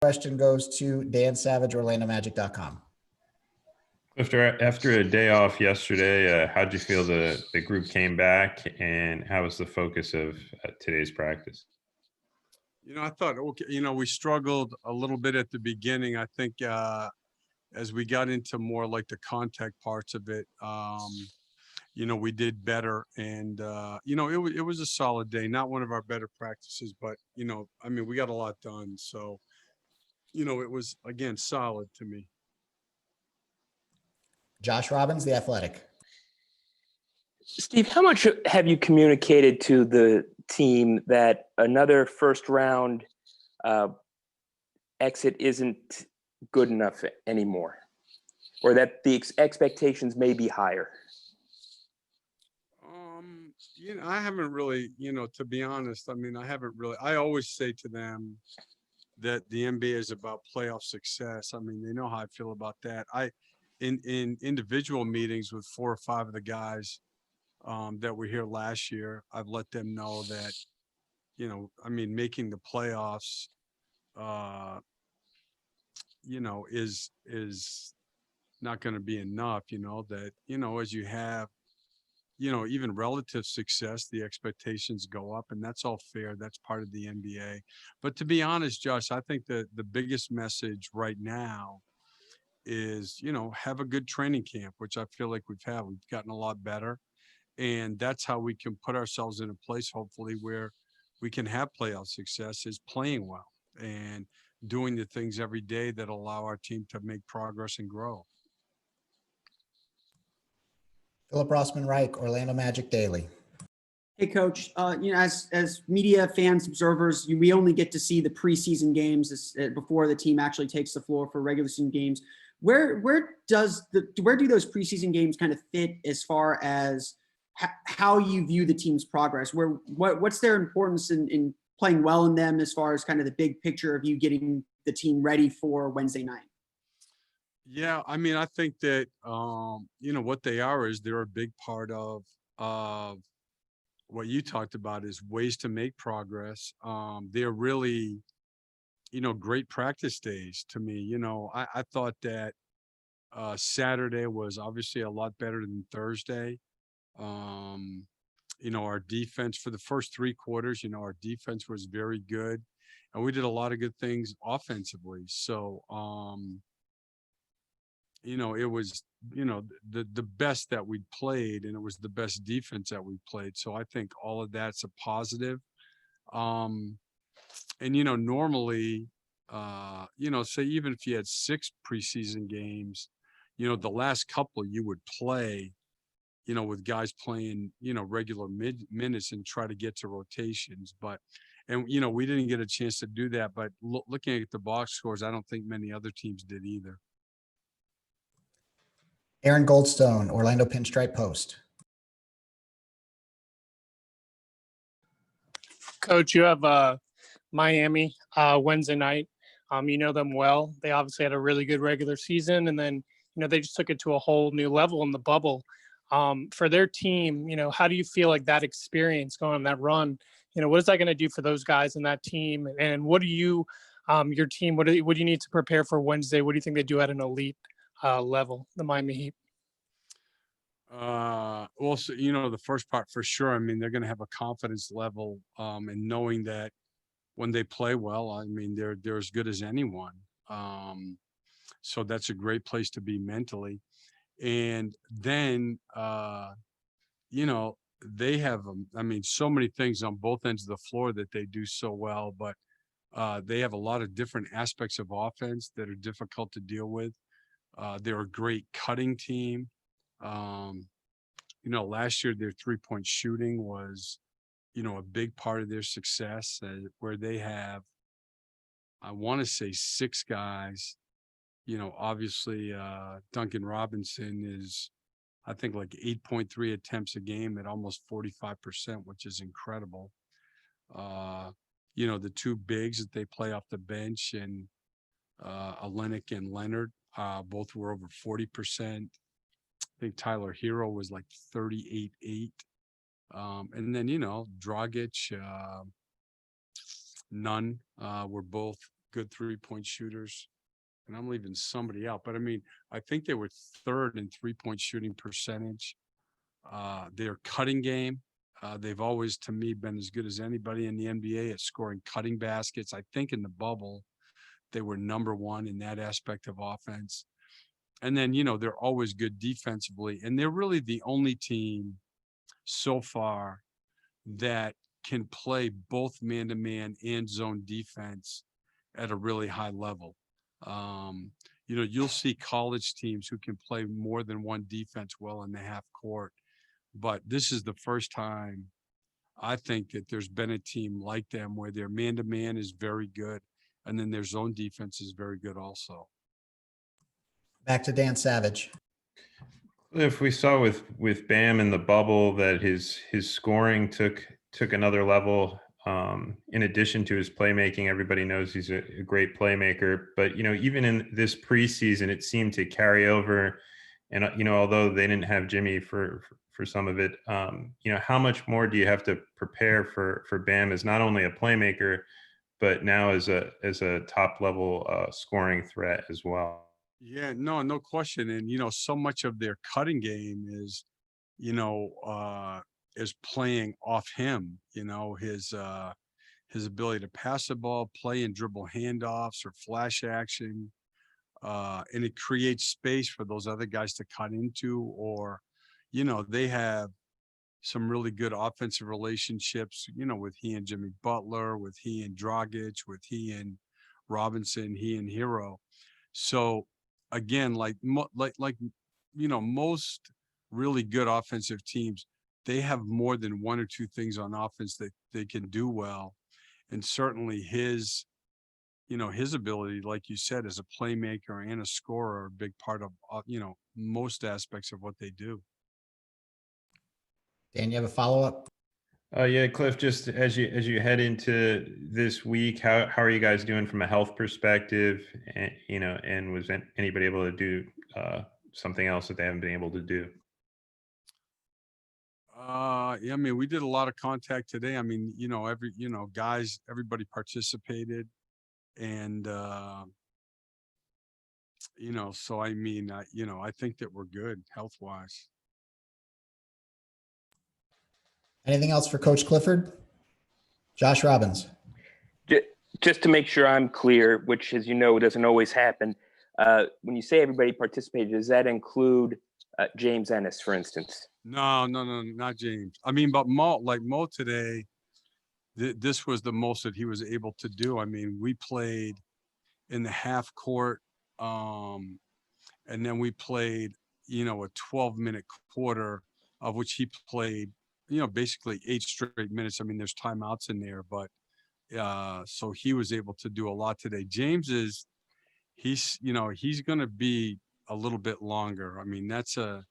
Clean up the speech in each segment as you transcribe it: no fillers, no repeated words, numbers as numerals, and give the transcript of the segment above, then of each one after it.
Question goes to Dan Savage, OrlandoMagic.com. After a day off yesterday, how'd you feel the group came back, and how was the focus of today's practice? I thought, okay, we struggled a little bit at the beginning. I think as we got into more like the contact parts of it, we did better. And, it was a solid day, not one of our better practices, but, we got a lot done. So, it was, again, solid to me. Josh Robbins, The Athletic. Steve, how much have you communicated to the team that another first round exit isn't good enough anymore, or that the expectations may be higher? I haven't really, to be honest, I always say to them that the NBA is about playoff success. They know how I feel about that. In individual meetings with 4 or 5 of the guys that were here last year, I've let them know that, making the playoffs, is not going to be enough, that, as you have, even relative success, the expectations go up, and that's all fair. That's part of the NBA. But to be honest, Josh, I think that the biggest message right now is, have a good training camp, which I feel like we've had. We've gotten a lot better. And that's how we can put ourselves in a place, hopefully, where we can have playoff success, is playing well and doing the things every day that allow our team to make progress and grow. Philip Rossman-Reich, Orlando Magic Daily. Hey, Coach. As media fans, observers, we only get to see the preseason games before the team actually takes the floor for regular season games. Where do those preseason games kind of fit as far as how you view the team's progress? What's their importance in playing well in them, as far as kind of the big picture of you getting the team ready for Wednesday night? Yeah, I think that what they are is they're a big part of what you talked about, is ways to make progress. They're really, great practice days to me. I thought that Saturday was obviously a lot better than Thursday. Our defense for the first 3 quarters, our defense was very good, and we did a lot of good things offensively. So, it was, the best that we played, and it was the best defense that we played. So I think all of that's a positive. And, normally, say even if you had 6 preseason games, the last couple you would play, with guys playing, regular minutes and try to get to rotations. We didn't get a chance to do that. But looking at the box scores, I don't think many other teams did either. Aaron Goldstone, Orlando Pinstripe Post. Coach, you have Miami Wednesday night. You know them well. They obviously had a really good regular season, and then they just took it to a whole new level in the bubble. For their team, how do you feel like that experience going on that run? What is that going to do for those guys in that team? And what do you, your team, what do you need to prepare for Wednesday? What do you think they do at an elite level, the Miami Heat? Also, the first part for sure, they're going to have a confidence level in knowing that when they play well, they're as good as anyone. So that's a great place to be mentally. And then, they have, so many things on both ends of the floor that they do so well, but they have a lot of different aspects of offense that are difficult to deal with. They're a great cutting team. Last year their 3-point shooting was, a big part of their success, where they have, I want to say 6 guys. Obviously Duncan Robinson is, I think, like 8.3 attempts a game at almost 45%, which is incredible. The 2 bigs that they play off the bench, and Olenek and Leonard, both were over 40%. I think Tyler Hero was like 38.8. And then, Dragic, Nunn were both good 3-point shooters. And I'm leaving somebody out, but I mean, I think they were third in 3-point shooting percentage. Their cutting game, they've always, to me, been as good as anybody in the NBA at scoring cutting baskets. I think in the bubble, they were number one in that aspect of offense. And then, they're always good defensively. And they're really the only team so far that can play both man-to-man and zone defense at a really high level. You'll see college teams who can play more than one defense well in the half court. But this is the first time I think that there's been a team like them where their man-to-man is very good, and then their zone defense is very good also. Back to Dan Savage. If we saw with Bam in the bubble that his scoring took another level, in addition to his playmaking. Everybody knows he's a great playmaker, but even in this preseason, it seemed to carry over. And although they didn't have Jimmy for some of it, how much more do you have to prepare for Bam as not only a playmaker, but now as a top level scoring threat as well? Yeah, no question. And, so much of their cutting game is, is playing off him, his ability to pass the ball, play and dribble handoffs or flash action. And it creates space for those other guys to cut into, or, they have some really good offensive relationships, with he and Jimmy Butler, with he and Dragic, with he and Robinson, he and Hero. So again, most really good offensive teams, they have more than one or two things on offense that they can do well. And certainly his ability, like you said, as a playmaker and a scorer, are a big part of, most aspects of what they do. Dan, you have a follow-up? Yeah, Cliff, just as you head into this week, how are you guys doing from a health perspective? And, and was anybody able to do something else that they haven't been able to do? Yeah, I mean, we did a lot of contact today. I mean, everybody participated, and so I mean, I think that we're good health-wise. Anything else for Coach Clifford? Josh Robbins. Just to make sure I'm clear, which, as you know, doesn't always happen. When you say everybody participated, does that include James Ennis, for instance? No, not James. I mean, but Mo today, this was the most that he was able to do. I mean, we played in the half court, and then we played, a 12-minute quarter, of which he played, basically 8 straight minutes. I mean, there's timeouts in there, but so he was able to do a lot today. James he's going to be a little bit longer. I mean, that's a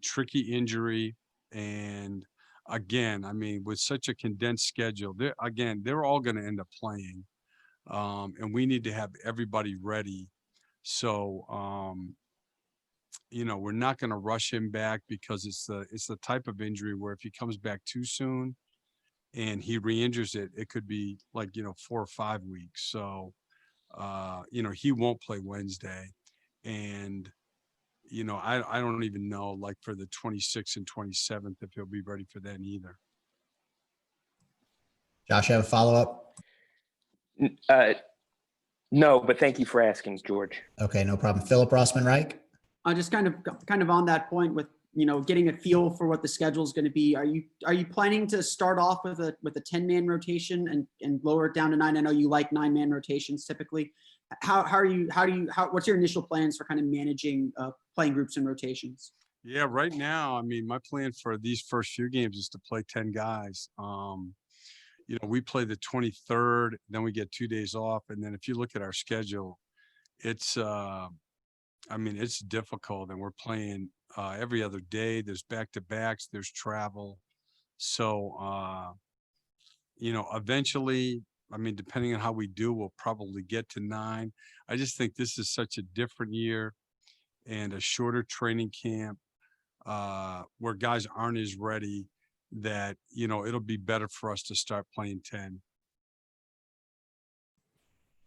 tricky injury. And again, I mean, with such a condensed schedule, they're all going to end up playing. And we need to have everybody ready. So, we're not going to rush him back, because it's the type of injury where if he comes back too soon and he re-injures it, it could be 4 or 5 weeks. So, he won't play Wednesday. And, I don't even know, for the 26th and 27th, if he'll be ready for that either. Josh, you have a follow-up? No, but thank you for asking, George. Okay, no problem. Philip Rossman-Reich? Just kind of on that point with, getting a feel for what the schedule is going to be. Are you planning to start off with a 10-man rotation and lower it down to 9? I know you like 9-man rotations typically. What's your initial plans for kind of managing playing groups and rotations? Yeah, right now, I mean, my plan for these first few games is to play 10 guys. We play the 23rd, then we get 2 days off. And then if you look at our schedule, it's difficult, and we're playing every other day. There's back-to-backs, there's travel. So, eventually, I mean, depending on how we do, we'll probably get to 9. I just think this is such a different year and a shorter training camp where guys aren't as ready, that, it'll be better for us to start playing 10.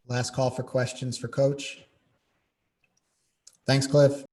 Last call for questions for Coach. Thanks, Cliff.